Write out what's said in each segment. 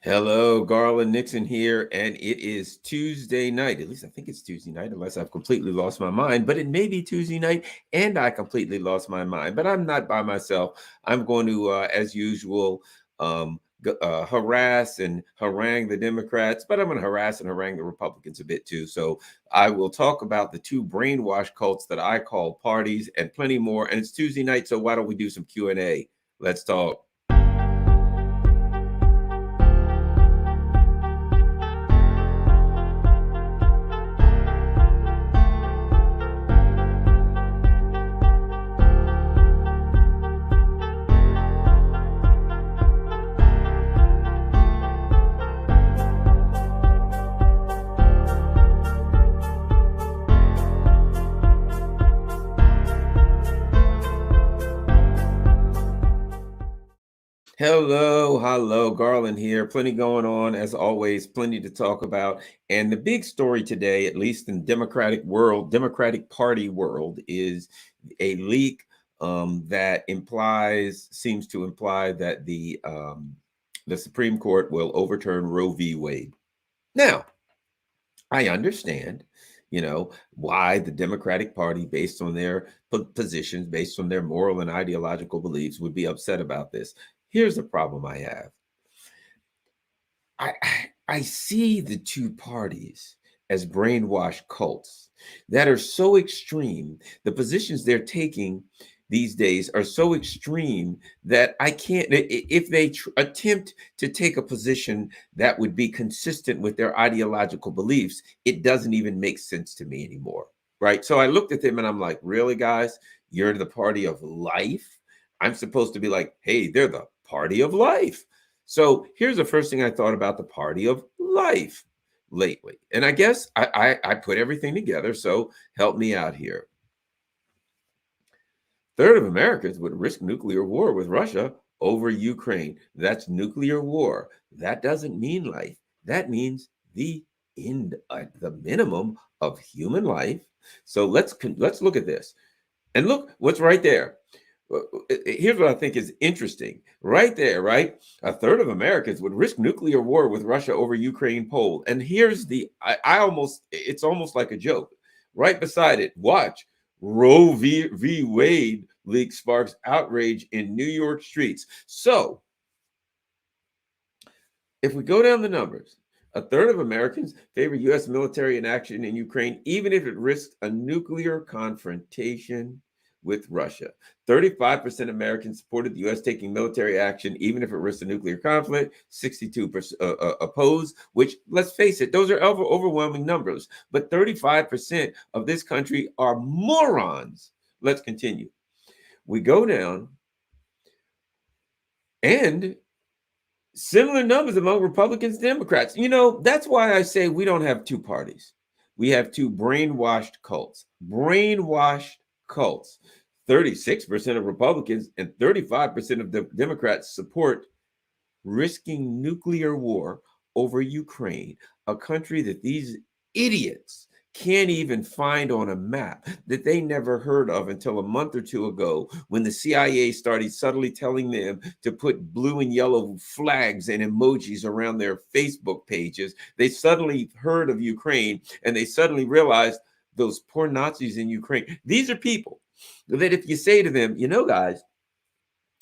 Hello, Garland Nixon here, and it is Tuesday night. At least I think it's Tuesday night, unless I've completely lost my mind. But it may be Tuesday night, and I completely lost my mind. But I'm not by myself. I'm going to, as usual, harass and harangue the Democrats, but I'm going to harass and harangue the Republicans a bit too. So I will talk about the two brainwash cults that I call parties and plenty more. And it's Tuesday night, so why don't we do some Q&A? Let's talk. Hello, Garland here. Plenty going on, as always, plenty to talk about. And the big story today, at least in Democratic Party world, is a leak that seems to imply that the Supreme Court will overturn Roe v. Wade. Now, I understand, why the Democratic Party, based on their positions, based on their moral and ideological beliefs, would be upset about this. Here's the problem I have. I see the two parties as brainwashed cults that are so extreme. The positions they're taking these days are so extreme that I can't, if they attempt to take a position that would be consistent with their ideological beliefs, it doesn't even make sense to me anymore, right? So I looked at them and I'm like, really, guys? You're the party of life? I'm supposed to be like, hey, they're the party of life. So here's the first thing I thought about the party of life lately. And I guess I put everything together, so help me out here. Third of Americans would risk nuclear war with Russia over Ukraine. That's nuclear war. That doesn't mean life. That means the end, the minimum of human life. So let's look at this. And look what's right there. Here's what I think is interesting. Right there, right? A third of Americans would risk nuclear war with Russia over Ukraine poll. And here's it's almost like a joke. Right beside it, watch. Roe v. Wade leak sparks outrage in New York streets. So if we go down the numbers, a third of Americans favor U.S. military inaction in Ukraine, even if it risks a nuclear confrontation with Russia. 35% of Americans supported the U.S. taking military action, even if it risks a nuclear conflict. 62% opposed, which, let's face it, those are overwhelming numbers. But 35% of this country are morons. Let's continue. We go down, and similar numbers among Republicans and Democrats. That's why I say we don't have two parties. We have two brainwashed cults. Brainwashed cults. 36% of Republicans and 35% of the Democrats support risking nuclear war over Ukraine, a country that these idiots can't even find on a map, that they never heard of until a month or two ago, when the CIA started subtly telling them to put blue and yellow flags and emojis around their Facebook pages. They suddenly heard of Ukraine, and they suddenly realized those poor Nazis in Ukraine. These are people that if you say to them, guys,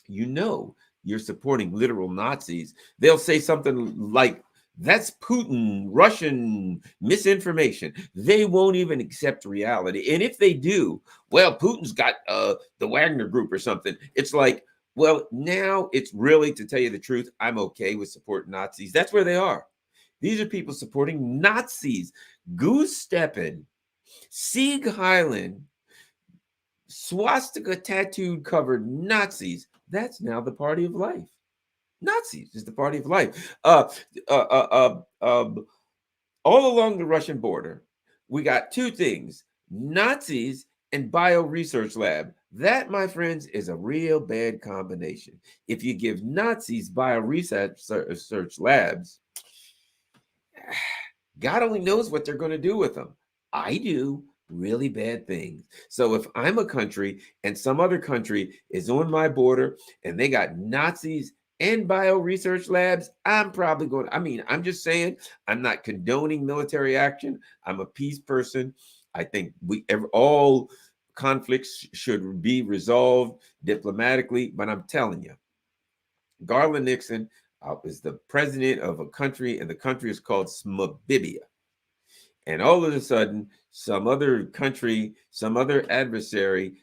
you're supporting literal Nazis, they'll say something like, that's Putin, Russian misinformation. They won't even accept reality. And if they do, well, Putin's got the Wagner group or something. It's like, well, now it's really, to tell you the truth, I'm okay with supporting Nazis. That's where they are. These are people supporting Nazis. Goose stepping, Sieg Heiland, swastika tattooed covered Nazis. That's now the party of life. Nazis is the party of life. All along the Russian border, we got two things: Nazis and bio research lab. That, my friends, is a real bad combination. If you give Nazis bio research labs, God only knows what they're going to do with them. I do. Really bad things. So if I'm a country and some other country is on my border and they got Nazis and bio research labs, I'm probably going, I mean, I'm just saying, I'm not condoning military action. I'm a peace person. I think all conflicts should be resolved diplomatically, but I'm telling you, Garland Nixon is the president of a country, and the country is called Smabibia. And all of a sudden, some other country, some other adversary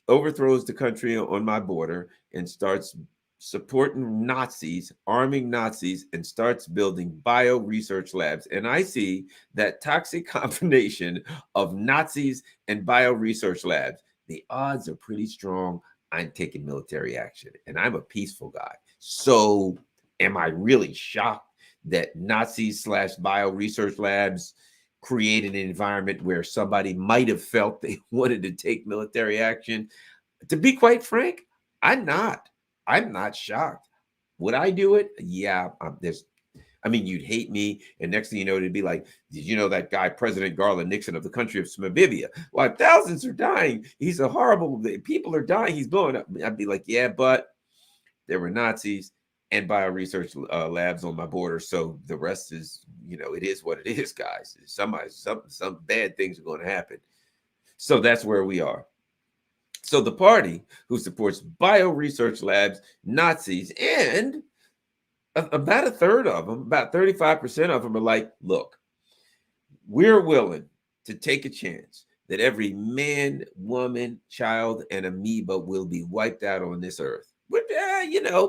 overthrows the country on my border and starts supporting Nazis, arming Nazis, and starts building bio research labs. And I see that toxic combination of Nazis and bio research labs. The odds are pretty strong I'm taking military action, and I'm a peaceful guy. So am I really shocked that Nazis slash bio research labs created an environment where somebody might have felt they wanted to take military action? To be quite frank, I'm not. I'm not shocked. Would I do it? Yeah. I mean, you'd hate me, and next thing you know, it'd be like, did you know that guy, President Garland Nixon of the country of Smabibia? Why, thousands are dying. He's a horrible. People are dying. He's blowing up. I'd be like, yeah, but there were Nazis and bio research labs on my border. So the rest is, it is what it is, guys. Some bad things are going to happen. So that's where we are. So the party who supports bio research labs, Nazis, and about a third of them, about 35% of them are like, look, we're willing to take a chance that every man, woman, child, and amoeba will be wiped out on this earth. But,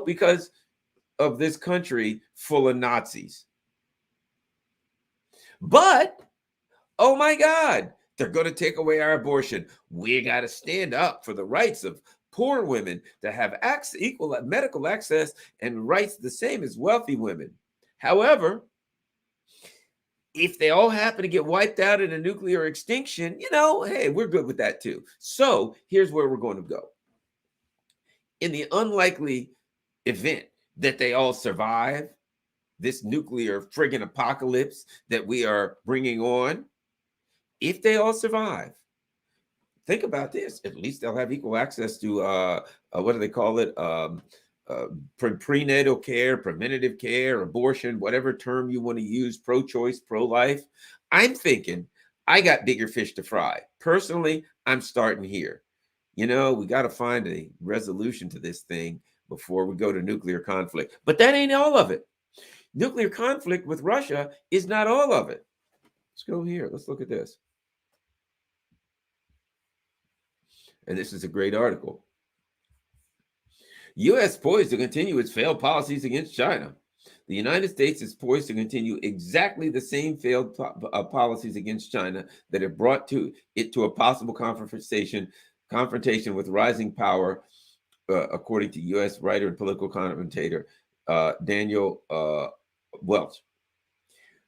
because of this country full of Nazis. But, oh my God, they're going to take away our abortion. We got to stand up for the rights of poor women to have equal medical access and rights the same as wealthy women. However, if they all happen to get wiped out in a nuclear extinction, hey, we're good with that too. So here's where we're going to go. In the unlikely event that they all survive this nuclear friggin' apocalypse that we are bringing on, if they all survive, think about this. At least they'll have equal access to what do they call it? Prenatal care, preventative care, abortion, whatever term you want to use, pro-choice, pro-life. I'm thinking I got bigger fish to fry. Personally, I'm starting here. We got to find a resolution to this thing before we go to nuclear conflict. But that ain't all of it. Nuclear conflict with Russia is not all of it. Let's go here. Let's look at this. And this is a great article. U.S. poised to continue its failed policies against China. The United States is poised to continue exactly the same failed policies against China that have brought it to a possible confrontation with rising power, according to U.S. writer and political commentator Daniel Welch.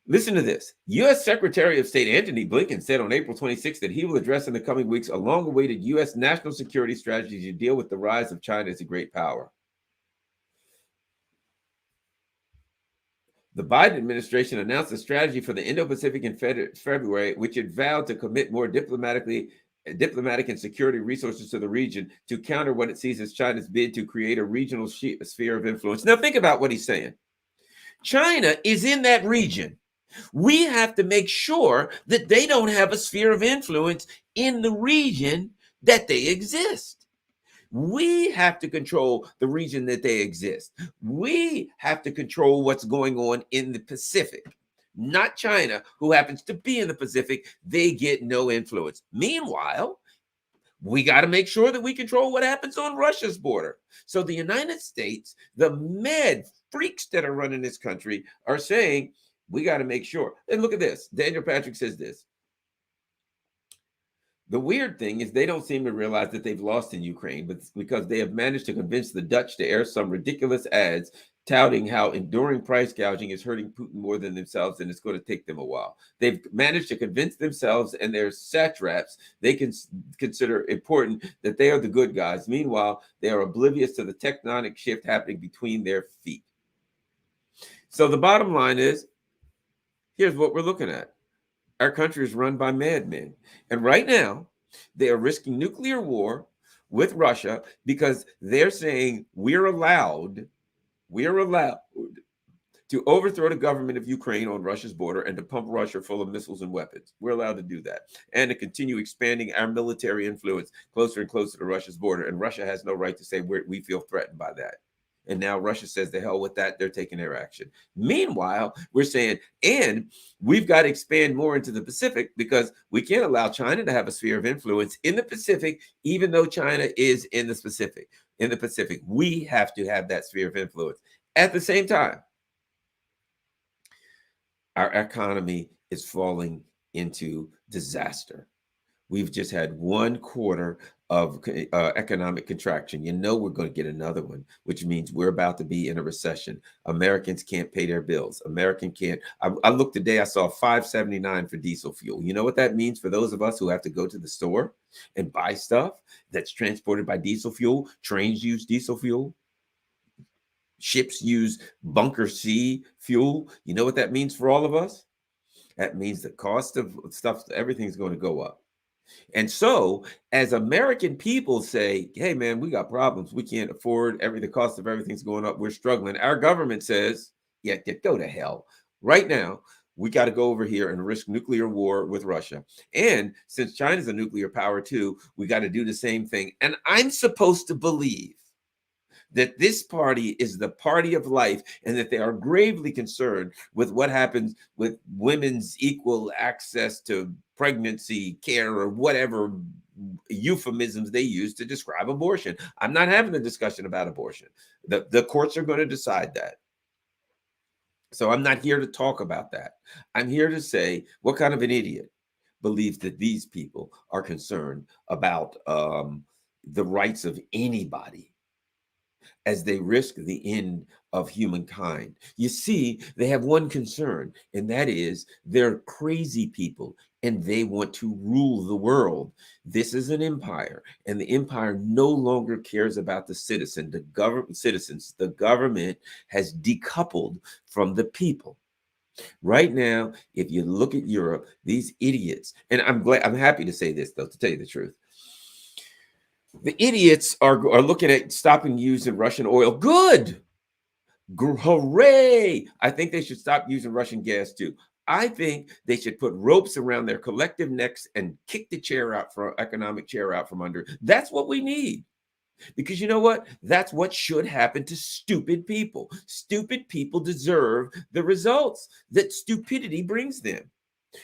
Listen to this. U.S. Secretary of State Antony Blinken said on April 26 that he will address in the coming weeks a long-awaited U.S. national security strategy to deal with the rise of China as a great power. The Biden administration announced a strategy for the Indo-Pacific in February, which it vowed to commit more diplomatic and security resources to the region to counter what it sees as China's bid to create a regional sphere of influence. Now, think about what he's saying. China is in that region. We have to make sure that they don't have a sphere of influence in the region that they exist. We have to control the region that they exist. We have to control what's going on in the Pacific. Not China, who happens to be in the Pacific. They get no influence. Meanwhile, we got to make sure that we control what happens on Russia's border. So the United States, the mad freaks that are running this country, are saying, we got to make sure. And look at this. Daniel Patrick says this. The weird thing is they don't seem to realize that they've lost in Ukraine, but because they have managed to convince the Dutch to air some ridiculous ads touting how enduring price gouging is hurting Putin more than themselves, and it's going to take them a while. They've managed to convince themselves and their satraps they can consider important that they are the good guys. Meanwhile, they are oblivious to the tectonic shift happening between their feet. So the bottom line is, here's what we're looking at. Our country is run by madmen. And right now, they are risking nuclear war with Russia because they're saying we're allowed We are allowed to overthrow the government of Ukraine on Russia's border and to pump Russia full of missiles and weapons. We're allowed to do that. And to continue expanding our military influence closer and closer to Russia's border. And Russia has no right to say we feel threatened by that. And now Russia says the hell with that. They're taking their action. Meanwhile, we're saying, and we've got to expand more into the Pacific because we can't allow China to have a sphere of influence in the Pacific, even though China is in the Pacific. In the Pacific, we have to have that sphere of influence. At the same time, our economy is falling into disaster. We've just had 1/4 of economic contraction. You know we're going to get another one, which means we're about to be in a recession. Americans can't pay their bills. American can't. I looked today, I saw $5.79 for diesel fuel. You know what that means for those of us who have to go to the store and buy stuff that's transported by diesel fuel? Trains use diesel fuel. Ships use bunker C fuel. You know what that means for all of us? That means the cost of stuff, everything's going to go up. And so, as American people say, hey, man, we got problems. We can't afford the cost of everything's going up. We're struggling. Our government says, yeah, go to hell. Right now, we got to go over here and risk nuclear war with Russia. And since China's a nuclear power too, we got to do the same thing. And I'm supposed to believe that this party is the party of life and that they are gravely concerned with what happens with women's equal access to pregnancy care or whatever euphemisms they use to describe abortion. I'm not having a discussion about abortion. The courts are going to decide that. So I'm not here to talk about that. I'm here to say, what kind of an idiot believes that these people are concerned about the rights of anybody as they risk the end of humankind? You see, they have one concern, and that is they're crazy people and they want to rule the world. This is an empire, and the empire no longer cares about the citizen, citizens. The government has decoupled from the people. Right now, if you look at Europe, these idiots, and I'm happy to say this, though, to tell you the truth. The idiots are looking at stopping using Russian oil. Good. Hooray. I think they should stop using Russian gas too. I think they should put ropes around their collective necks and kick the economic chair out from under. That's what we need. Because you know what? That's what should happen to stupid people. Stupid people deserve the results that stupidity brings them.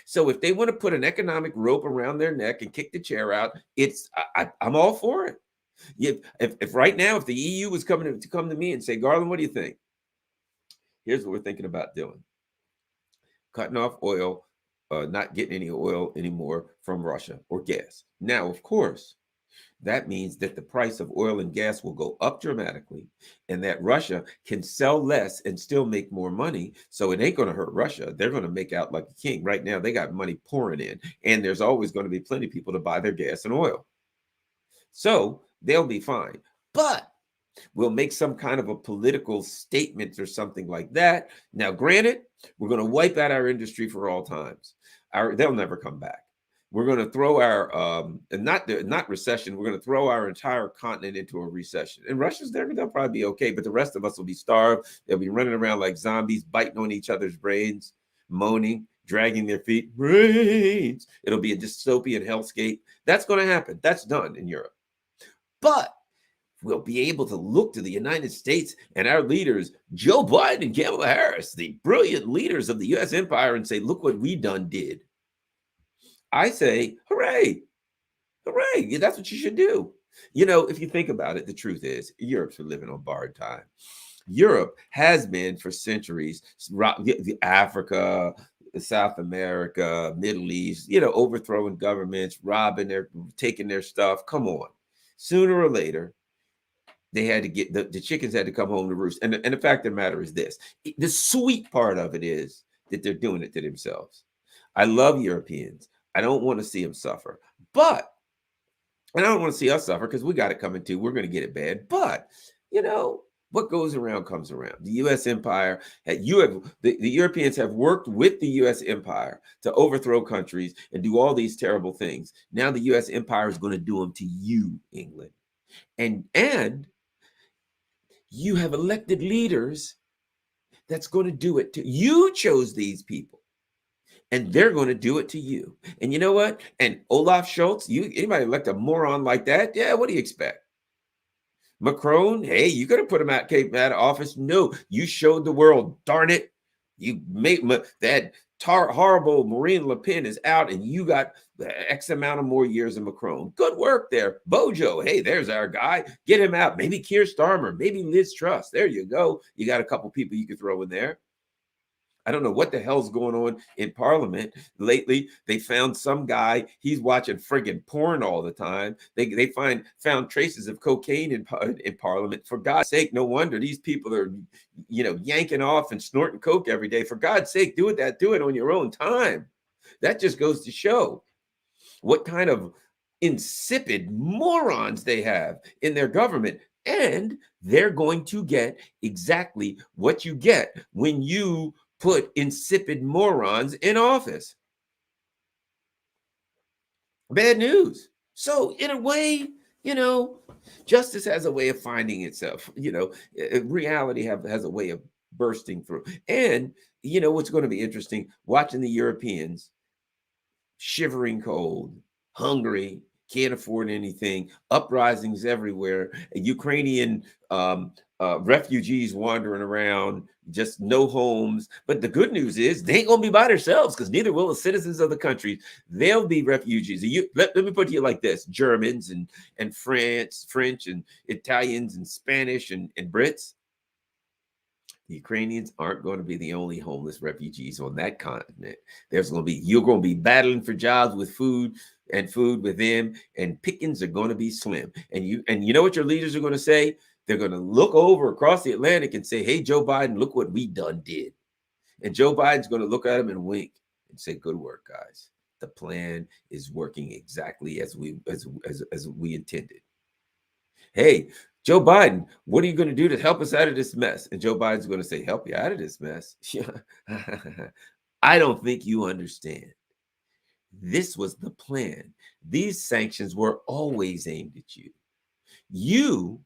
So if they want to put an economic rope around their neck and kick the chair out, I'm all for it. If right now, if the EU was come to me and say, Garland, what do you think? Here's what we're thinking about doing. Cutting off oil, not getting any oil anymore from Russia or gas. Now, of course, that means that the price of oil and gas will go up dramatically and that Russia can sell less and still make more money. So it ain't going to hurt Russia. They're going to make out like a king. Right now, they got money pouring in, and there's always going to be plenty of people to buy their gas and oil. So they'll be fine. But we'll make some kind of a political statement or something like that. Now, granted, we're going to wipe out our industry for all times. They'll never come back. We're going to throw our not recession. We're going to throw our entire continent into a recession. And Russia's there; they'll probably be okay, but the rest of us will be starved. They'll be running around like zombies, biting on each other's brains, moaning, dragging their feet. Brains. It'll be a dystopian hellscape. That's going to happen. That's done in Europe. But we'll be able to look to the United States and our leaders, Joe Biden and Kamala Harris, the brilliant leaders of the U.S. empire, and say, "Look what we did." I say, hooray, hooray. Yeah, that's what you should do. You know, if you think about it, the truth is Europe's living on borrowed time. Europe has been for centuries, Africa, South America, Middle East, overthrowing governments, taking their stuff. Come on. Sooner or later, they had to get the chickens had to come home to roost. And the fact of the matter is this. The sweet part of it is that they're doing it to themselves. I love Europeans. I don't want to see them suffer, and I don't want to see us suffer because we got it coming too. We're going to get it bad. But, what goes around comes around. The U.S. empire, the Europeans have worked with the U.S. empire to overthrow countries and do all these terrible things. Now the U.S. empire is going to do them to you, England. And You have elected leaders that's going to do it to you. Chose these people, and they're going to do it to you. And you know what? And Olaf Scholz, anybody elect a moron like that? Yeah, what do you expect? Macron, hey, you could have put him out of office. No, you showed the world. Darn it, you made that horrible Marine Le Pen is out, and you got X amount of more years of Macron. Good work there, Bojo. Hey, there's our guy. Get him out. Maybe Keir Starmer. Maybe Liz Truss. There you go. You got a couple people you could throw in there. I don't know what the hell's going on in Parliament lately. They found some guy, he's watching friggin' porn all the time. They found traces of cocaine in Parliament. For God's sake, no wonder these people are, yanking off and snorting coke every day. For God's sake, do it on your own time. That just goes to show what kind of insipid morons they have in their government. And they're going to get exactly what you get when you put insipid morons in office. Bad news. So in a way, justice has a way of finding itself. Reality has a way of bursting through. And what's going to be interesting, watching the Europeans shivering cold, hungry, can't afford anything, uprisings everywhere, Ukrainian refugees wandering around, just no homes. But the good news is they ain't gonna be by themselves, because neither will the citizens of the country. They'll be refugees. Let me put it to you like this: Germans and French and Italians and Spanish and Brits. The Ukrainians aren't going to be the only homeless refugees on that continent. You're going to be battling for jobs with food with them, and pickings are going to be slim. And you know what your leaders are going to say? They're going to look over across the Atlantic and say, "Hey, Joe Biden, look what we did." And Joe Biden's going to look at him and wink and say, "Good work, guys. The plan is working exactly as we intended." Hey, Joe Biden, what are you going to do to help us out of this mess? And Joe Biden's going to say, "Help you out of this mess?" I don't think you understand. This was the plan. These sanctions were always aimed at you. You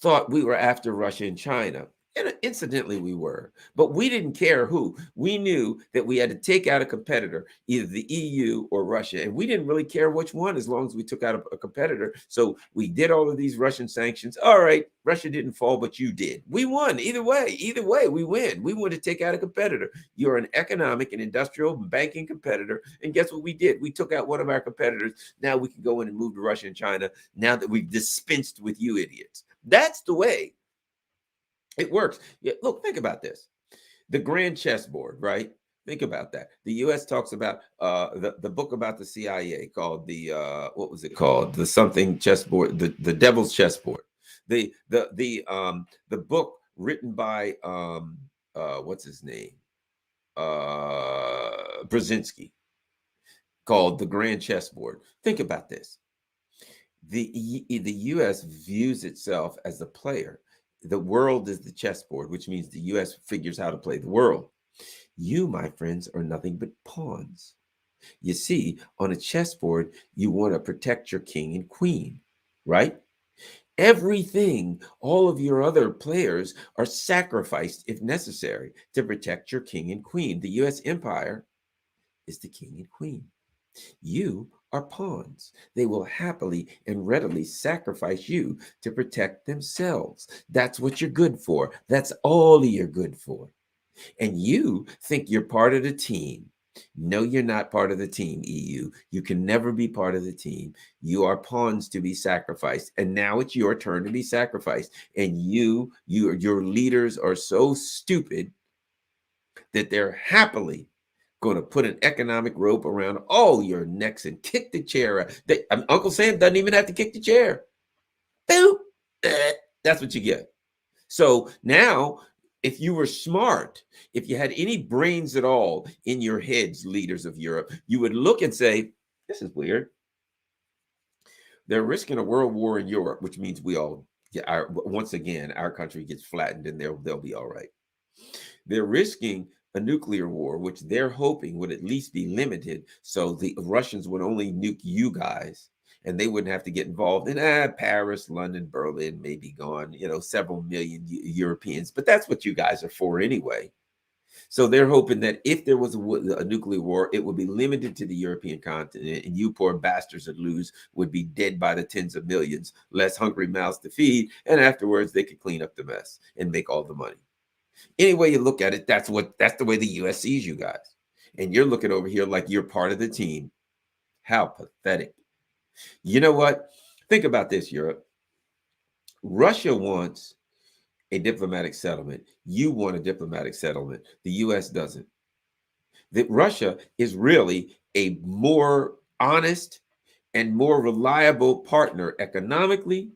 thought we were after Russia and China. And incidentally, we were, but we didn't care who. We knew that we had to take out a competitor, either the EU or Russia, and we didn't really care which one, as long as we took out a competitor. So we did all of these Russian sanctions. All right, Russia didn't fall, but you did. We won either way. Either way, we win. We want to take out a competitor. You're an economic and industrial banking competitor, and guess what we did? We took out one of our competitors. Now we can go in and move to Russia and China. Now that we've dispensed with you idiots, that's the way it works. Yeah, look, think about this. The grand chessboard, right? Think about that. The U.S. talks about the book about the CIA called what was it called? The something chessboard, the devil's chessboard. The book written by what's his name? Brzezinski, called The Grand Chessboard. Think about this. The U.S. views itself as the player. The world is the chessboard, which means the U.S. figures how to play the world. You, my friends, are nothing but pawns. You see, on a chessboard, you want to protect your king and queen, right? Everything, all of your other players are sacrificed, if necessary, to protect your king and queen. The U.S. empire is the king and queen. You are pawns. They will happily and readily sacrifice you to protect themselves. That's what you're good for. That's all you're good for. And you think you're part of the team. No, you're not part of the team, EU. You can never be part of the team. You are pawns to be sacrificed. And now it's your turn to be sacrificed. And your leaders are so stupid that they're happily going to put an economic rope around all your necks and kick the chair out. Uncle Sam doesn't even have to kick the chair. Boop. That's what you get. So now, if you were smart, if you had any brains at all in your heads, leaders of Europe, you would look and say, "This is weird. They're risking a world war in Europe," which means once again, our country gets flattened and they'll be all right. They're risking a nuclear war, which they're hoping would at least be limited, so the Russians would only nuke you guys, and they wouldn't have to get involved in Paris, London, Berlin may be gone, several million Europeans, but that's what you guys are for anyway. So they're hoping that if there was a nuclear war, it would be limited to the European continent, and you poor bastards that lose would be dead by the tens of millions, less hungry mouths to feed, and afterwards they could clean up the mess and make all the money. Any way you look at it, that's the way the US sees you guys. And you're looking over here like you're part of the team. How pathetic. You know what? Think about this, Europe. Russia wants a diplomatic settlement. You want a diplomatic settlement. The US doesn't. That Russia is really a more honest and more reliable partner economically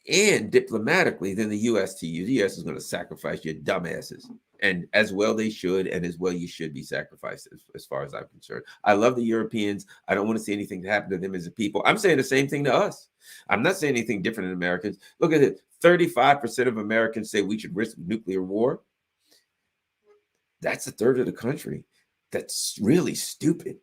and diplomatically than the US to you. The US is going to sacrifice your dumbasses. And as well they should, and as well you should be sacrificed as far as I'm concerned. I love the Europeans. I don't want to see anything happen to them as a people. I'm saying the same thing to us. I'm not saying anything different than Americans. Look at it. 35% of Americans say we should risk nuclear war. That's a third of the country. That's really stupid.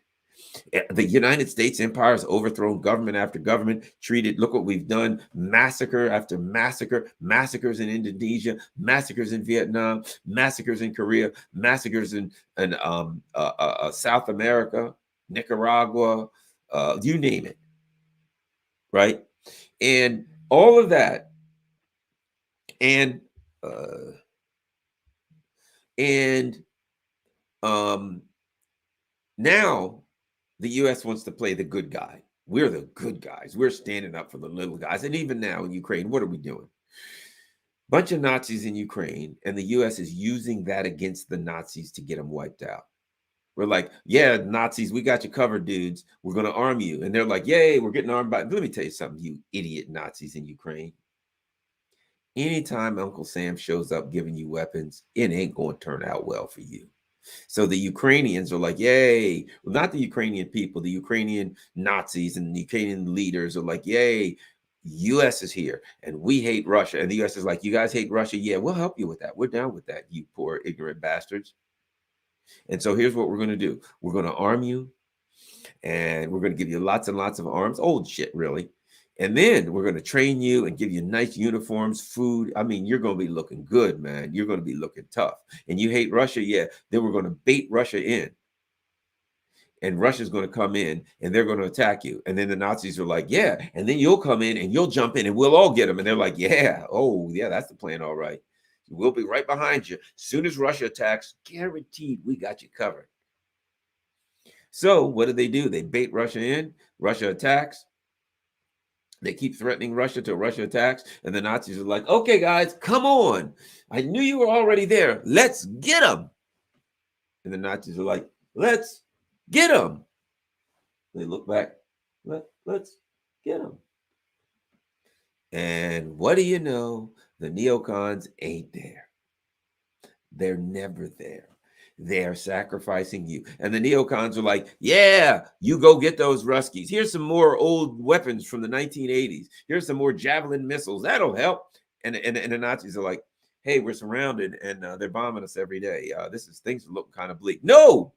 The United States empire has overthrown government after government, treated, look what we've done, massacre after massacre, massacres in Indonesia, massacres in Vietnam, massacres in Korea, massacres in South America, Nicaragua, you name it, right? And all of that, and now the US wants to play the good guy. We're the good guys. We're standing up for the little guys. And even now in Ukraine, what are we doing? Bunch of Nazis in Ukraine, and the US is using that against the Nazis to get them wiped out. We're like, yeah, Nazis, we got you covered, dudes. We're going to arm you. And they're like, yay, we're getting armed by. Let me tell you something, you idiot Nazis in Ukraine. Anytime Uncle Sam shows up giving you weapons, it ain't going to turn out well for you. So the Ukrainians are like, yay. Well, not the Ukrainian people, the Ukrainian Nazis and the Ukrainian leaders are like, yay, US is here and we hate Russia. And the US is like, you guys hate Russia? Yeah, we'll help you with that. We're down with that, you poor ignorant bastards. And so here's what we're going to do. We're going to arm you, and we're going to give you lots and lots of arms, old shit, really. And then we're going to train you and give you nice uniforms, food. I mean, you're going to be looking good, man. You're going to be looking tough. And you hate Russia? Yeah. Then we're going to bait Russia in. And Russia's going to come in and they're going to attack you. And then the Nazis are like, yeah. And then you'll come in and you'll jump in and we'll all get them. And they're like, yeah. Oh, yeah, that's the plan. All right. We'll be right behind you. As soon as Russia attacks, guaranteed we got you covered. So what do? They bait Russia in. Russia attacks. They keep threatening Russia till Russia attacks. And the Nazis are like, okay, guys, come on. I knew you were already there. Let's get them. And the Nazis are like, let's get them. They look back. Let's get them. And what do you know? The neocons ain't there. They're never there. They're sacrificing you. And the neocons are like, yeah, you go get those Ruskies. Here's some more old weapons from the 1980s. Here's some more Javelin missiles. That'll help. And the Nazis are like, hey, we're surrounded and they're bombing us every day. Things look kind of bleak. No,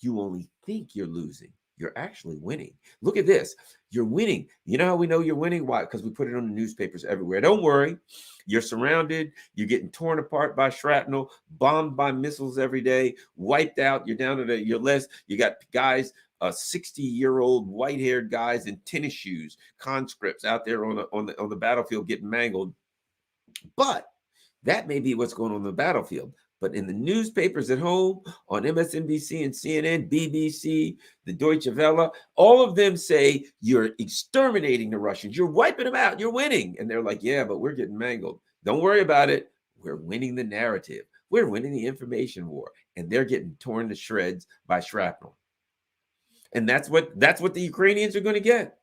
you only think you're losing. You're actually winning. Look at this. You're winning. You know how we know you're winning? Why? Because we put it on the newspapers everywhere. Don't worry. You're surrounded. You're getting torn apart by shrapnel, bombed by missiles every day, wiped out. You're down to your list. You got guys, 60-year-old white-haired guys in tennis shoes, conscripts out there on the battlefield getting mangled. But that may be what's going on the battlefield. But in the newspapers at home, on MSNBC and CNN, BBC, the Deutsche Welle, all of them say you're exterminating the Russians. You're wiping them out. You're winning. And they're like, yeah, but we're getting mangled. Don't worry about it. We're winning the narrative. We're winning the information war. And they're getting torn to shreds by shrapnel. And that's what the Ukrainians are going to get.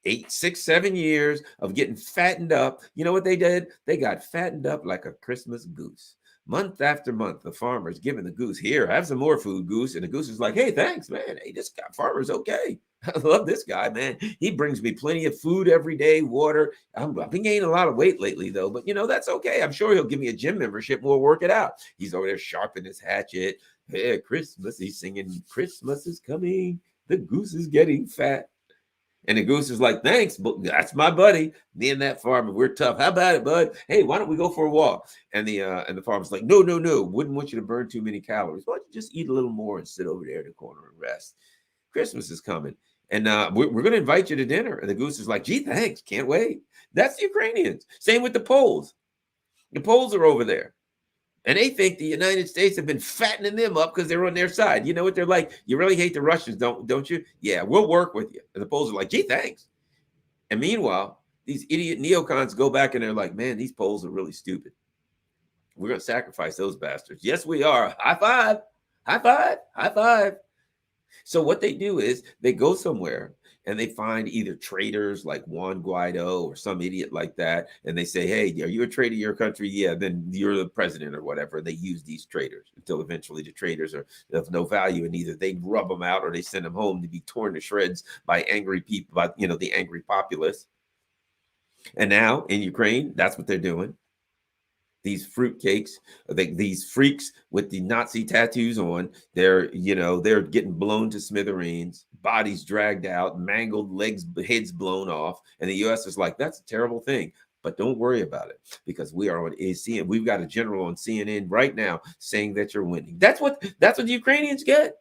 8, 6, 7 years of getting fattened up. You know what they did? They got fattened up like a Christmas goose. Month after month, the farmer's giving the goose, here, have some more food, goose. And the goose is like, hey, thanks, man. Hey, this guy, farmer's okay. I love this guy, man. He brings me plenty of food every day, water. I've been gaining a lot of weight lately, though. But, that's okay. I'm sure he'll give me a gym membership. We'll work it out. He's over there sharpening his hatchet. Hey, Christmas. He's singing, Christmas is coming. The goose is getting fat. And the goose is like, thanks, but that's my buddy. Me and that farmer, we're tough. How about it, bud? Hey, why don't we go for a walk? And the farmer's like, no, no, no. Wouldn't want you to burn too many calories. Why don't you just eat a little more and sit over there in the corner and rest? Christmas is coming. And we're going to invite you to dinner. And the goose is like, gee, thanks. Can't wait. That's the Ukrainians. Same with the Poles. The Poles are over there. And they think the United States have been fattening them up because they're on their side. You know what they're like? You really hate the Russians, don't you? Yeah, we'll work with you. And the Poles are like, gee, thanks. And meanwhile, these idiot neocons go back and they're like, man, these Poles are really stupid. We're going to sacrifice those bastards. Yes, we are. High five. High five. High five. So what they do is they go somewhere and they find either traitors like Juan Guaido or some idiot like that. And they say, hey, are you a traitor to your country? Yeah, then you're the president or whatever. They use these traitors until eventually the traitors are of no value. And either they rub them out or they send them home to be torn to shreds by angry people, by, the angry populace. And now in Ukraine, that's what they're doing. These fruitcakes, these freaks with the Nazi tattoos on, they're getting blown to smithereens, bodies dragged out, mangled, legs, heads blown off. And the US is like, that's a terrible thing. But don't worry about it because we are on CNN. We've got a general on CNN right now saying that you're winning. That's what the Ukrainians get.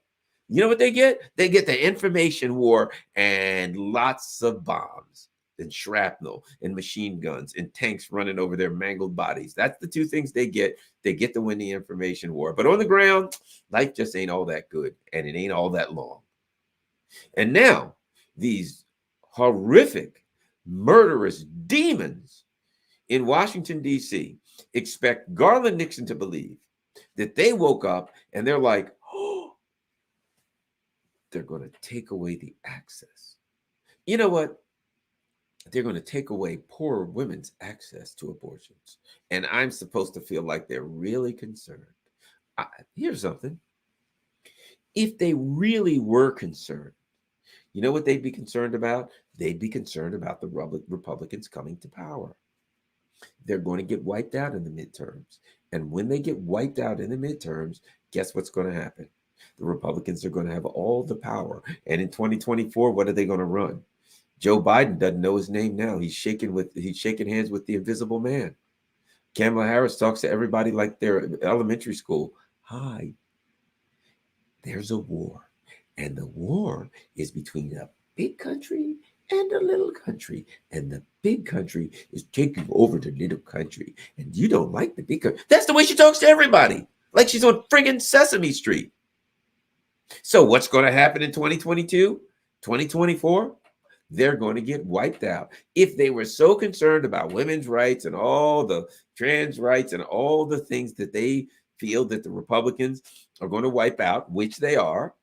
You know what they get? They get the information war and lots of bombs and shrapnel and machine guns and tanks running over their mangled bodies. That's the two things they get. They get to win the information war. But on the ground, life just ain't all that good, and it ain't all that long. And now these horrific, murderous demons in Washington, D.C. expect Garland Nixon to believe that they woke up and they're like, oh, they're going to take away the access. You know what? They're going to take away poor women's access to abortions. And I'm supposed to feel like they're really concerned. Here's something. If they really were concerned, you know what they'd be concerned about? They'd be concerned about the Republicans coming to power. They're going to get wiped out in the midterms. And when they get wiped out in the midterms, guess what's going to happen? The Republicans are going to have all the power. And in 2024, what are they going to run? Joe Biden doesn't know his name now. He's shaking hands with the invisible man. Kamala Harris talks to everybody like they're elementary school. Hi, there's a war. And the war is between a big country and a little country. And the big country is taking over the little country. And you don't like the big country. That's the way she talks to everybody. Like she's on friggin' Sesame Street. So what's going to happen in 2022, 2024? They're going to get wiped out. If they were so concerned about women's rights and all the trans rights and all the things that they feel that the Republicans are going to wipe out, which they are,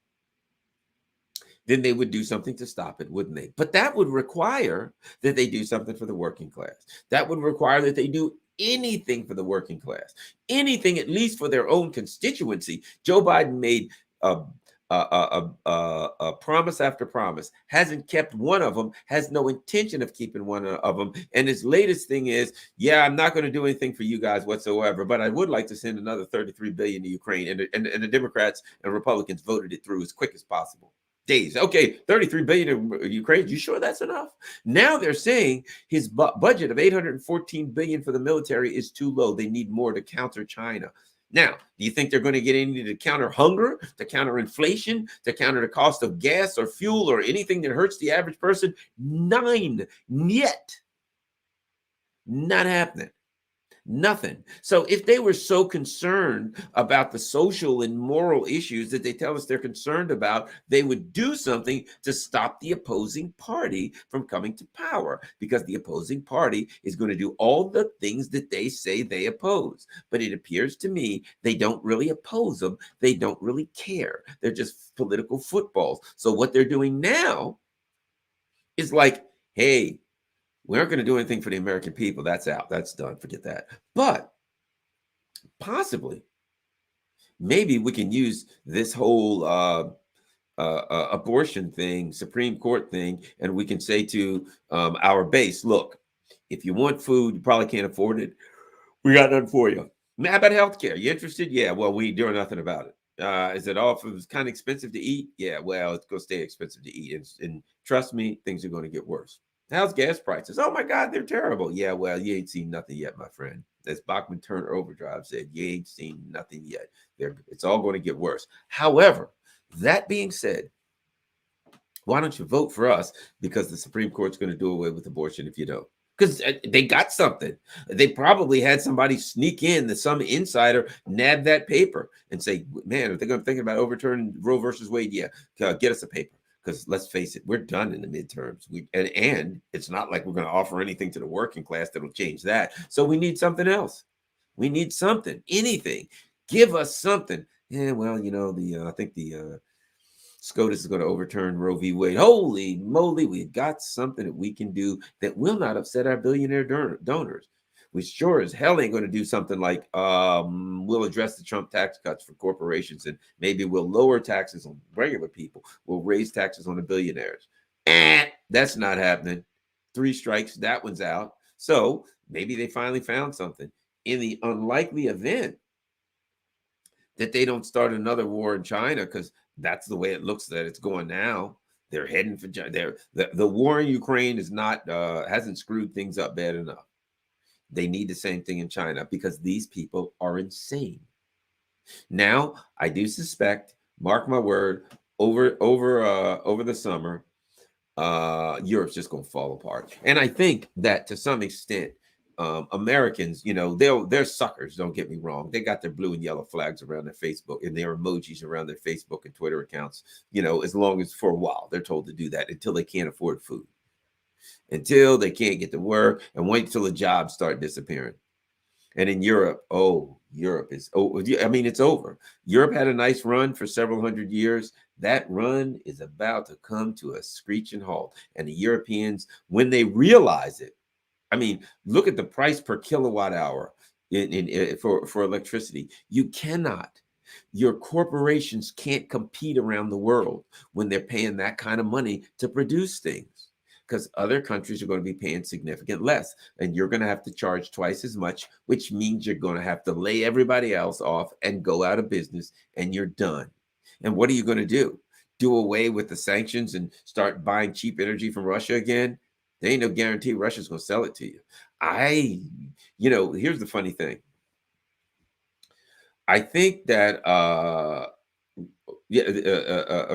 then they would do something to stop it, wouldn't they? But that would require that they do something for the working class. That would require that they do anything for the working class, anything at least for their own constituency. Joe Biden made promise after promise, hasn't kept one of them, has no intention of keeping one of them. And his latest thing is, yeah, I'm not going to do anything for you guys whatsoever, but I would like to send another $33 billion to Ukraine. And the Democrats and Republicans voted it through as quick as possible. Days. Okay, $33 billion in Ukraine. You sure that's enough? Now they're saying his budget of $814 billion for the military is too low. They need more to counter China. Now, do you think they're going to get any to counter hunger, to counter inflation, to counter the cost of gas or fuel or anything that hurts the average person? Nine. Yet. Not happening. Nothing. So if they were so concerned about the social and moral issues that they tell us they're concerned about, they would do something to stop the opposing party from coming to power, because the opposing party is going to do all the things that they say they oppose. But it appears to me they don't really oppose them. They don't really care. They're just political footballs. So what they're doing now is like, hey, we aren't going to do anything for the American people. That's out. That's done. Forget that. But possibly, maybe we can use this whole abortion thing, Supreme Court thing, and we can say to our base, look, if you want food, you probably can't afford it. We got nothing for you. How about healthcare? You interested? Yeah, well, we ain't doing nothing about it. Is it off? It was kind of expensive to eat. Yeah, well, it's going to stay expensive to eat. And trust me, things are going to get worse. How's gas prices? Oh my God, they're terrible. Yeah, well, you ain't seen nothing yet, my friend. As Bachman Turner Overdrive said, you ain't seen nothing yet. It's all going to get worse. However, that being said, why don't you vote for us? Because the Supreme Court's going to do away with abortion if you don't. Because they got something. They probably had somebody sneak in, that some insider nab that paper and say, man, if they're going to think about overturning Roe versus Wade, yeah, get us a paper. Because let's face it, we're done in the midterms. And it's not like we're going to offer anything to the working class that'll change that. So we need something else. We need something, anything. Give us something. Yeah, well, I think the SCOTUS is going to overturn Roe v. Wade. Holy moly, we've got something that we can do that will not upset our billionaire donors. We sure as hell ain't going to do something like we'll address the Trump tax cuts for corporations, and maybe we'll lower taxes on regular people. We'll raise taxes on the billionaires. That's not happening. 3 strikes, that one's out. So maybe they finally found something. In the unlikely event that they don't start another war in China, because that's the way it looks that it's going now. They're heading for the war in Ukraine is not hasn't screwed things up bad enough. They need the same thing in China because these people are insane. Now, I do suspect, mark my word, over the summer, Europe's just going to fall apart. And I think that to some extent, Americans, they're suckers. Don't get me wrong. They got their blue and yellow flags around their Facebook and their emojis around their Facebook and Twitter accounts. As long as for a while they're told to do that until they can't afford food, until they can't get to work, and wait till the jobs start disappearing. And in Europe, Europe is it's over. Europe had a nice run for several hundred years. That run is about to come to a screeching halt. And the Europeans, when they realize it, look at the price per kilowatt hour for electricity. You cannot. Your corporations can't compete around the world when they're paying that kind of money to produce things, because other countries are going to be paying significant less, and you're going to have to charge twice as much, which means you're going to have to lay everybody else off and go out of business, and you're done. And what are you going to do? Do away with the sanctions and start buying cheap energy from Russia again? There ain't no guarantee Russia's going to sell it to you. Here's the funny thing. I think that a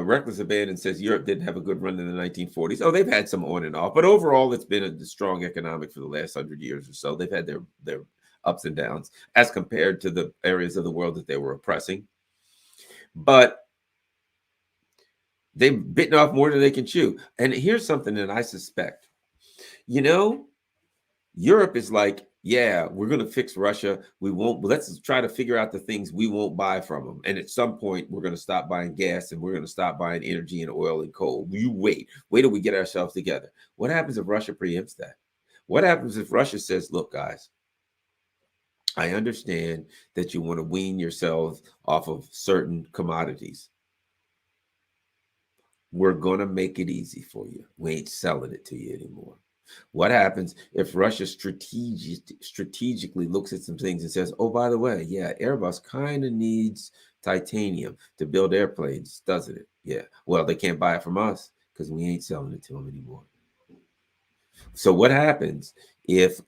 reckless abandon says Europe didn't have a good run in the 1940s. Oh, they've had some on and off, but overall, it's been a strong economic for the last 100 years or so. They've had their ups and downs as compared to the areas of the world that they were oppressing. But they've bitten off more than they can chew. And here's something that I suspect. Europe is like, yeah, we're going to fix Russia. We won't, let's try to figure out the things we won't buy from them. And at some point, we're going to stop buying gas, and we're going to stop buying energy and oil and coal. You wait till we get ourselves together. What happens if Russia preempts that? What happens if Russia says, look, guys, I understand that you want to wean yourselves off of certain commodities. We're going to make it easy for you. We ain't selling it to you anymore. What happens if Russia strategically looks at some things and says, oh, by the way, yeah, Airbus kind of needs titanium to build airplanes, doesn't it? Yeah. Well, they can't buy it from us because we ain't selling it to them anymore. So what happens if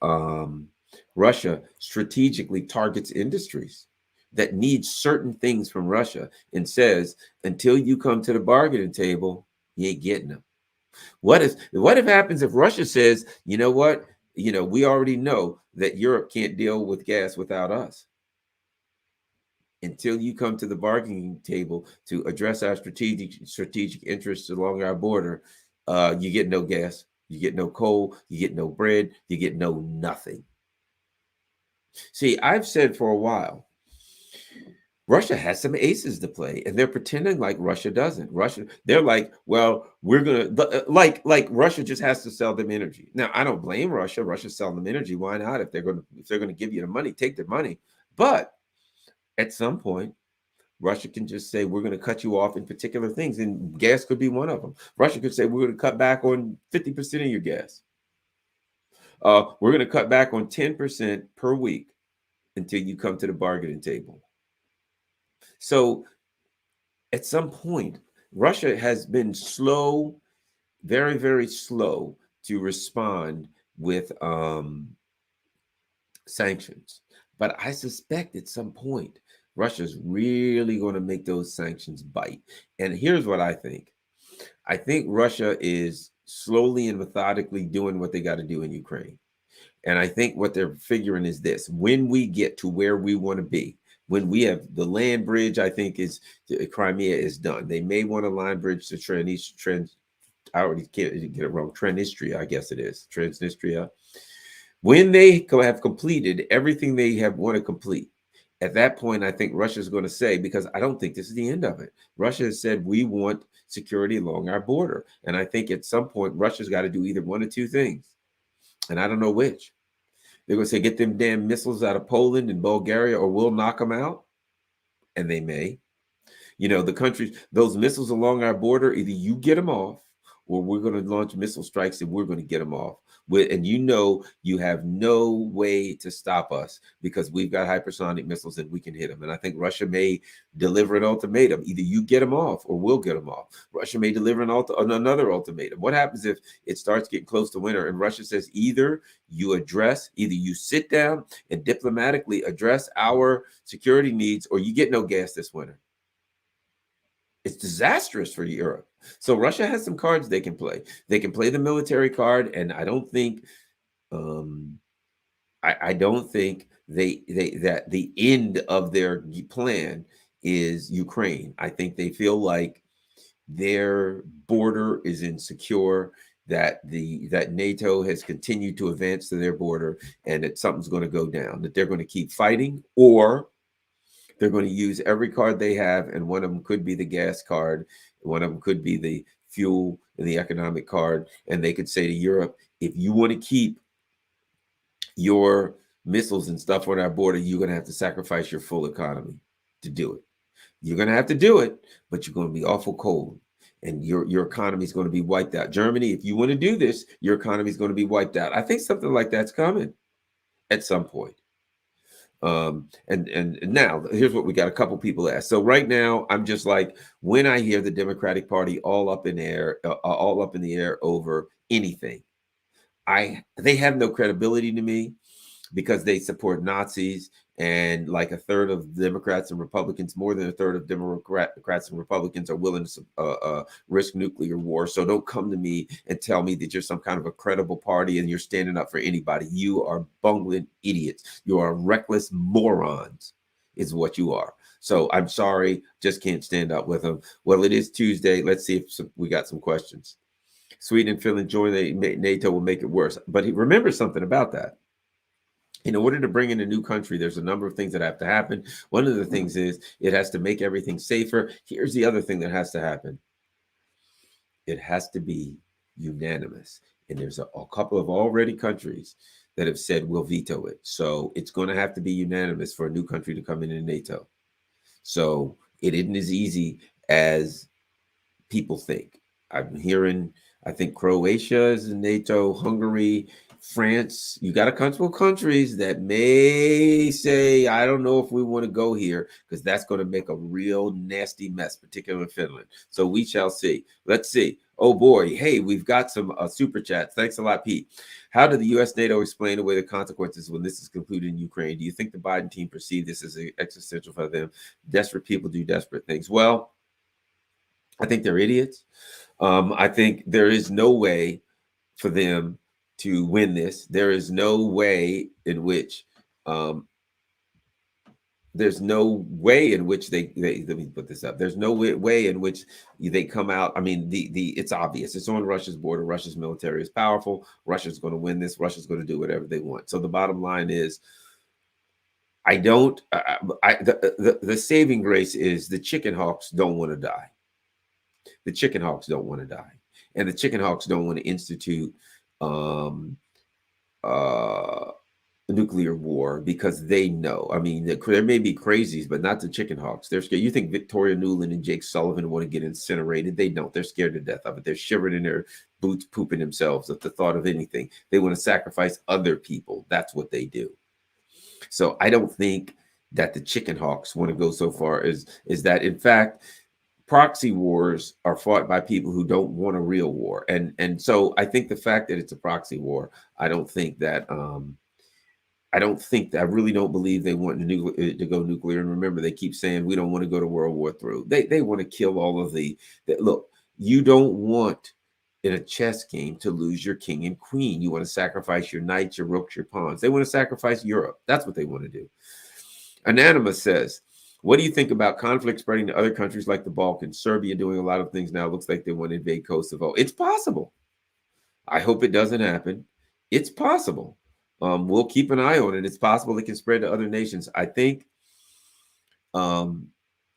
Russia strategically targets industries that need certain things from Russia and says, until you come to the bargaining table, you ain't getting them? What if happens if Russia says, you know what? We already know that Europe can't deal with gas without us. Until you come to the bargaining table to address our strategic interests along our border, you get no gas, you get no coal, you get no bread, you get no nothing. See, I've said for a while, Russia has some aces to play, and they're pretending like Russia doesn't. They're like, well, we're gonna like Russia just has to sell them energy. Now, I don't blame Russia. Russia's selling them energy. Why not? If they're gonna give you the money, take their money. But at some point, Russia can just say, we're going to cut you off in particular things, and gas could be one of them. Russia could say, we're going to cut back on 50% of your gas. We're going to cut back on 10% per week until you come to the bargaining table. So at some point, Russia has been slow, very, very slow to respond with sanctions. But I suspect at some point, Russia's really going to make those sanctions bite. And here's what I think. I think Russia is slowly and methodically doing what they got to do in Ukraine. And I think what they're figuring is this: when we get to where we want to be, when we have the land bridge, I think is Crimea is done. They may want a line bridge to I already can't get it wrong. Transnistria, I guess it is. Transnistria. When they have completed everything they have want to complete, at that point, I think Russia's going to say, because I don't think this is the end of it. Russia has said we want security along our border. And I think at some point, Russia's got to do either one or two things. And I don't know which. They're going to say, get them damn missiles out of Poland and Bulgaria, or we'll knock them out. And they may. You know, the countries, those missiles along our border, either you get them off, or we're going to launch missile strikes and we're going to get them off. And you know, you have no way to stop us because we've got hypersonic missiles and we can hit them. And I think Russia may deliver an ultimatum. Either you get them off or we'll get them off. Russia may deliver another ultimatum. What happens if it starts getting close to winter and Russia says either you sit down and diplomatically address our security needs, or you get no gas this winter? It's disastrous for Europe. So Russia has some cards they can play. They can play the military card, and I don't think, I don't think that the end of their plan is Ukraine. I think they feel like their border is insecure, that NATO has continued to advance to their border, and that something's going to go down. That they're going to keep fighting, or they're going to use every card they have, and one of them could be the gas card, one of them could be the fuel and the economic card, and they could say to Europe, if you want to keep your missiles and stuff on our border, you're going to have to sacrifice your full economy to do it. You're going to have to do it, but you're going to be awful cold, and your economy is going to be wiped out. Germany, if you want to do this, your economy is going to be wiped out. I think something like that's coming at some point. And now here's what we got. A couple people ask. So right now, I'm just like, when I hear the Democratic Party all up in the air over anything, they have no credibility to me, because they support Nazis, and like a third of Democrats and Republicans, more than a third of Democrats and Republicans are willing to risk nuclear war. So don't come to me and tell me that you're some kind of a credible party and you're standing up for anybody. You are bungling idiots. You are reckless morons is what you are. So I'm sorry, just can't stand up with them. Well, it is Tuesday. Let's see if we got some questions. Sweden and Finland joining NATO will make it worse. But remember something about that. In order to bring in a new country, there's a number of things that have to happen. One of the things is it has to make everything safer. Here's the other thing that has to happen. It has to be unanimous. And there's a couple of already countries that have said we'll veto it. So it's going to have to be unanimous for a new country to come into NATO. So it isn't as easy as people think. I'm hearing, I think Croatia is in NATO, Hungary, France. You got a couple of countries that may say, I don't know if we want to go here, because that's going to make a real nasty mess, particularly in Finland. So we shall see. Let's see. Oh boy. Hey, we've got some super chats. Thanks a lot, Pete. How did the U.S. NATO explain away the consequences when this is concluded in Ukraine? Do you think the Biden team perceive this as existential for them? Desperate people do desperate things. Well, I think they're idiots. I think there is no way for them to win this. There is no way in which there's no way in which they let me put this up. There's no way in which they come out. I mean, it's obvious. It's on Russia's border. Russia's military is powerful. Russia's going to win this. Russia's going to do whatever they want. So the bottom line is, the saving grace is the chicken hawks don't want to die. The chicken hawks don't want to die, and the chicken hawks don't want to institute nuclear war, because they know. I mean, there may be crazies, but not the chicken hawks. They're scared. You think Victoria Nuland and Jake Sullivan want to get incinerated? They don't. They're scared to death of it. They're shivering in their boots, pooping themselves at the thought of anything. They want to sacrifice other people. That's what they do. So I don't think that the chicken hawks want to go so far as that. In fact, Proxy wars are fought by people who don't want a real war. And so I think the fact that it's a proxy war, I don't think that I really don't believe they want to go nuclear. And remember, they keep saying we don't want to go to World War III. They want to kill all of look, you don't want in a chess game to lose your king and queen. You want to sacrifice your knights, your rooks, your pawns. They want to sacrifice Europe. That's what they want to do. Anonymous says, what do you think about conflict spreading to other countries like the Balkans? Serbia doing a lot of things now. Looks like they want to invade Kosovo. It's possible. I hope it doesn't happen. It's possible. We'll keep an eye on it. It's possible it can spread to other nations. I think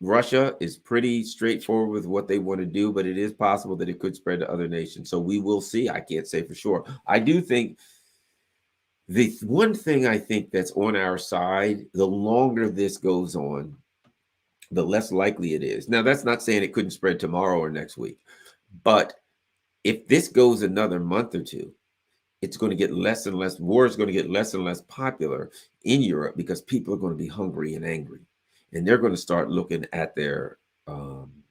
Russia is pretty straightforward with what they want to do, but it is possible that it could spread to other nations. So we will see. I can't say for sure. I do think the one thing I think that's on our side, the longer this goes on, the less likely it is. Now, that's not saying it couldn't spread tomorrow or next week, but if this goes another month or two, it's going to get less and less, war is going to get less and less popular in Europe because people are going to be hungry and angry. And they're going to start looking at their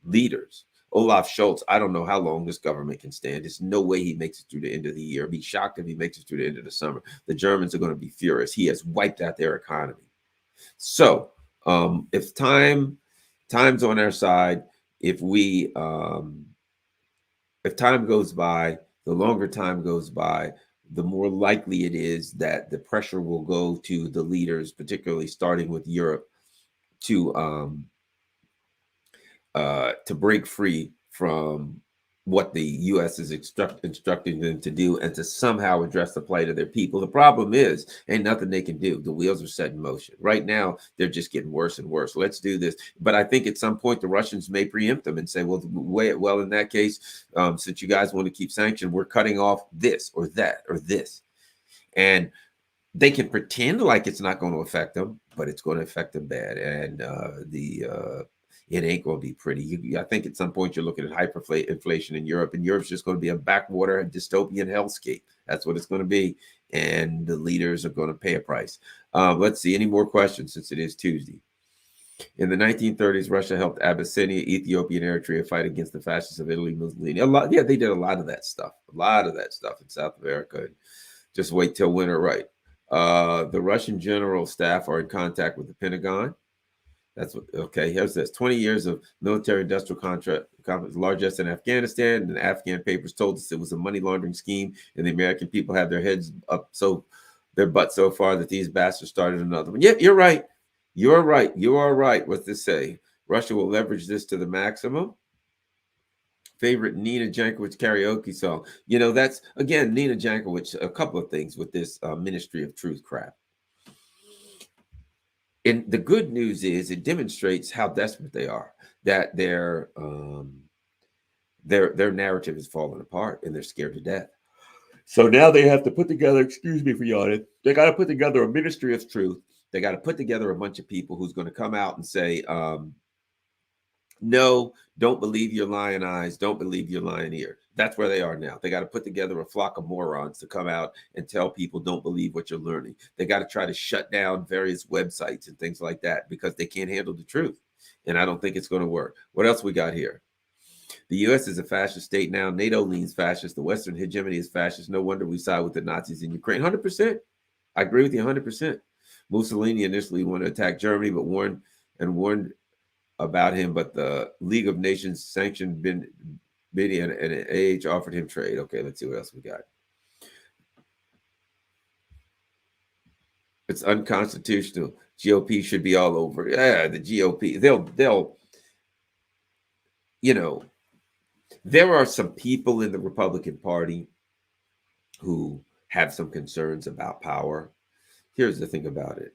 leaders. Olaf Scholz, I don't know how long this government can stand. There's no way he makes it through the end of the year. I'd be shocked if he makes it through the end of the summer. The Germans are going to be furious. He has wiped out their economy. So if time's on our side, if time goes by, the longer time goes by, the more likely it is that the pressure will go to the leaders, particularly starting with Europe, to break free from what the U.S. is instructing them to do and to somehow address the plight of their people. The problem is, ain't nothing they can do. The wheels are set in motion. Right now, they're just getting worse and worse. Let's do this. But I think at some point, the Russians may preempt them and say, well, in that case, since you guys want to keep sanctioned, we're cutting off this or that or this. And they can pretend like it's not going to affect them, but it's going to affect them bad. And it ain't going to be pretty. I think at some point you're looking at hyperinflation in Europe, and Europe's just going to be a backwater dystopian hellscape. That's what it's going to be. And the leaders are going to pay a price. Let's see. Any more questions since it is Tuesday? In the 1930s, Russia helped Abyssinia, Ethiopia, and Eritrea fight against the fascists of Italy, Mussolini. Yeah, they did a lot of that stuff. A lot of that stuff in South America. Just wait till winter, right? The Russian general staff are in contact with the Pentagon. That's what, okay, here's this. 20 years of military-industrial contract, largest in Afghanistan, and the Afghan papers told us it was a money laundering scheme, and the American people had their heads up their butt so far that these bastards started another one. Yep, you're right. You're right. You are right. What's this say? Russia will leverage this to the maximum. Favorite Nina Jankovic karaoke song. That's, again, Nina Jankovic, a couple of things with this Ministry of Truth crap. And the good news is it demonstrates how desperate they are, that their narrative is falling apart and they're scared to death. So now they have to put together, excuse me for yawning, they got to put together a Ministry of Truth. They got to put together a bunch of people who's going to come out and say, no, don't believe your lying eyes. Don't believe your lying ear. That's where they are now. They got to put together a flock of morons to come out and tell people don't believe what you're learning. They got to try to shut down various websites and things like that because they can't handle the truth. And I don't think it's going to work. What else we got here? The U.S. is a fascist state now. NATO leans fascist. The Western hegemony is fascist. No wonder we side with the Nazis in Ukraine. 100%. I agree with you 100%. Mussolini initially wanted to attack Germany, but warned about him, but the League of Nations sanctioned Biddy and AH offered him trade. Okay, let's see what else we got. It's unconstitutional. GOP should be all over. Yeah, the GOP. They'll there are some people in the Republican Party who have some concerns about power. Here's the thing about it.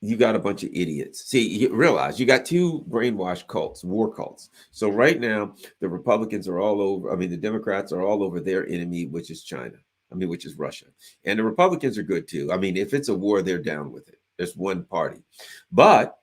You got a bunch of idiots. See, you realize you got two brainwashed cults, war cults. So right now, the Republicans are all over. The Democrats are all over their enemy, which is China. Which is Russia. And the Republicans are good too. If it's a war, they're down with it. There's one party. But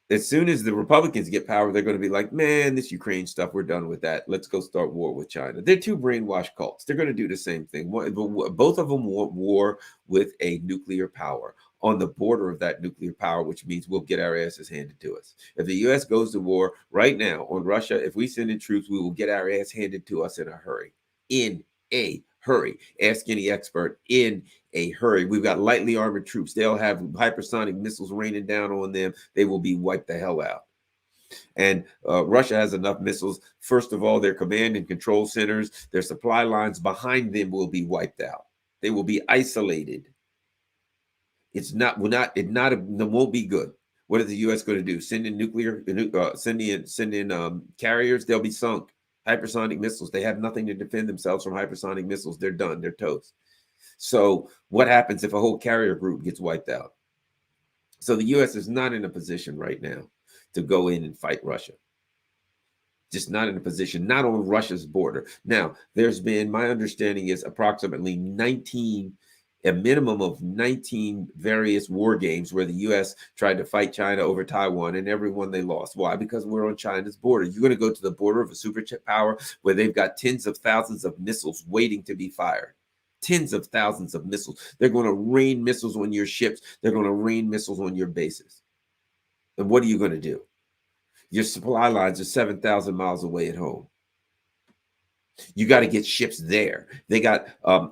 as soon as the Republicans get power, they're going to be like, man, this Ukraine stuff, we're done with that. Let's go start war with China. They're two brainwashed cults. They're going to do the same thing. Both of them want war with a nuclear power. on the border of that nuclear power, which means we'll get our asses handed to us. If the U.S. goes to war right now on Russia, if we send in troops, we will get our ass handed to us in a hurry. In a hurry. Ask any expert. In a hurry. We've got lightly armored troops. They'll have hypersonic missiles raining down on them. They will be wiped the hell out. And Russia has enough missiles. First of all, their command and control centers, their supply lines behind them will be wiped out. They will be isolated. It won't be good. What is the U.S. going to do? Send in nuclear, send in carriers? They'll be sunk. Hypersonic missiles. They have nothing to defend themselves from hypersonic missiles. They're done. They're toast. So what happens if a whole carrier group gets wiped out? So the U.S. is not in a position right now to go in and fight Russia. Just not in a position, not on Russia's border. Now, there's been, my understanding is approximately 19, a minimum of 19 various war games where the U.S. tried to fight China over Taiwan, and every one they lost. Why? Because we're on China's border. You're going to go to the border of a superpower where they've got tens of thousands of missiles waiting to be fired. Tens of thousands of missiles. They're going to rain missiles on your ships. They're going to rain missiles on your bases. And what are you going to do? Your supply lines are 7,000 miles away at home. You got to get ships there. They got,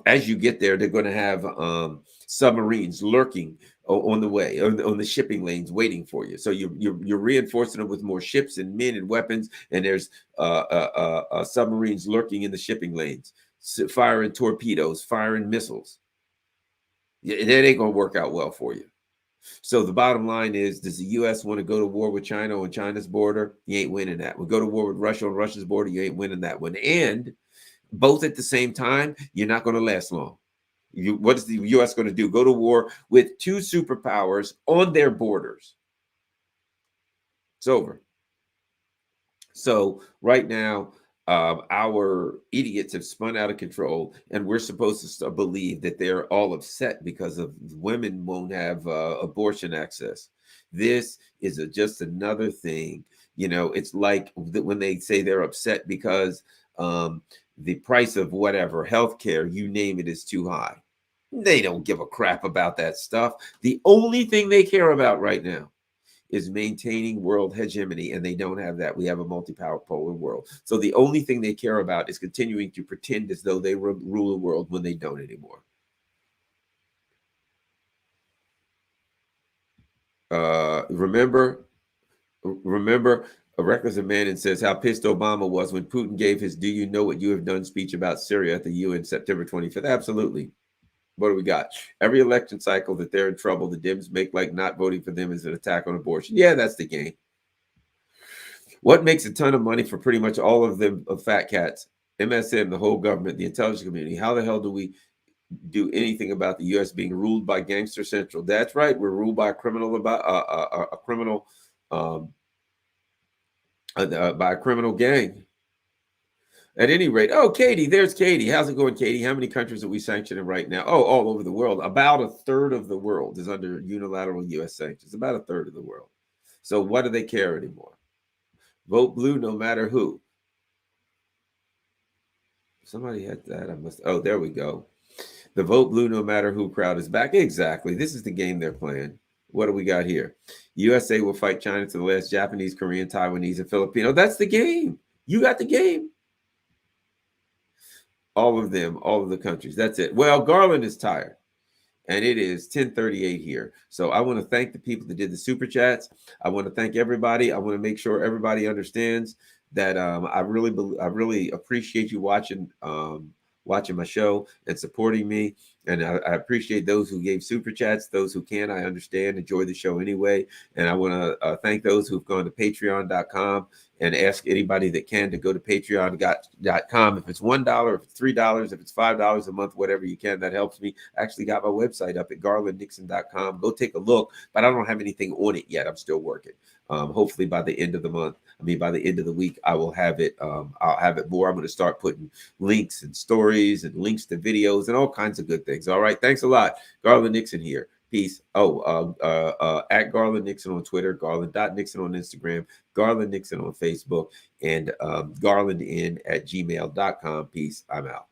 as you get there, they're going to have submarines lurking on the way, on the shipping lanes waiting for you. So you're reinforcing them with more ships and men and weapons, and there's submarines lurking in the shipping lanes, firing torpedoes, firing missiles. It ain't going to work out well for you. So the bottom line is, does the U.S. want to go to war with China on China's border? You ain't winning that. We go to war with Russia on Russia's border. You ain't winning that one. And both at the same time, you're not going to last long. What is the U.S. going to do? Go to war with two superpowers on their borders. It's over. So right now, our idiots have spun out of control, and we're supposed to believe that they're all upset because of women won't have abortion access. This is just another thing. You know, it's like when they say they're upset because the price of whatever, healthcare, you name it, is too high. They don't give a crap about that stuff. The only thing they care about right now is maintaining world hegemony, and they don't have that. We have a multi-power polar world. So the only thing they care about is continuing to pretend as though they rule the world when they don't anymore. Remember, Reckless Abandon says how pissed Obama was when Putin gave his "Do you know what you have done" speech about Syria at the UN September 25th. Absolutely. What do we got? Every election cycle that they're in trouble, the Dems make like not voting for them is an attack on abortion. Yeah, that's the game. What makes a ton of money for pretty much all of them of fat cats? MSM, the whole government, the intelligence community. How the hell do we do anything about the U.S. being ruled by Gangster Central? That's right. We're ruled by a criminal by a criminal gang. At any rate, oh, Katie, there's Katie. How's it going, Katie? How many countries are we sanctioning right now? Oh, all over the world. About a third of the world is under unilateral U.S. sanctions. About a third of the world. So what do they care anymore? Vote blue no matter who. Somebody had that. Oh, there we go. The vote blue no matter who crowd is back. Exactly. This is the game they're playing. What do we got here? USA will fight China to the last. Japanese, Korean, Taiwanese, and Filipino. That's the game. You got the game. All of them, all of the countries. That's it. Well, Garland is tired, and it is 10:38 here. So I want to thank the people that did the super chats. I want to thank everybody. I want to make sure everybody understands that I really appreciate you watching my show and supporting me. And I appreciate those who gave super chats. Those who can, I understand, enjoy the show anyway. And I want to thank those who've gone to patreon.com and ask anybody that can to go to patreon.com. If it's $1, if it's $3, if it's $5 a month, whatever you can, that helps me. I actually got my website up at garlandnixon.com. Go take a look, but I don't have anything on it yet. I'm still working. Hopefully by the end of the month, by the end of the week, I will have it. I'll have it more. I'm going to start putting links and stories and links to videos and all kinds of good things. All right. Thanks a lot. Garland Nixon here. Peace. At Garland Nixon on Twitter, Garland.Nixon on Instagram, Garland Nixon on Facebook, and garlandin@gmail.com. Peace. I'm out.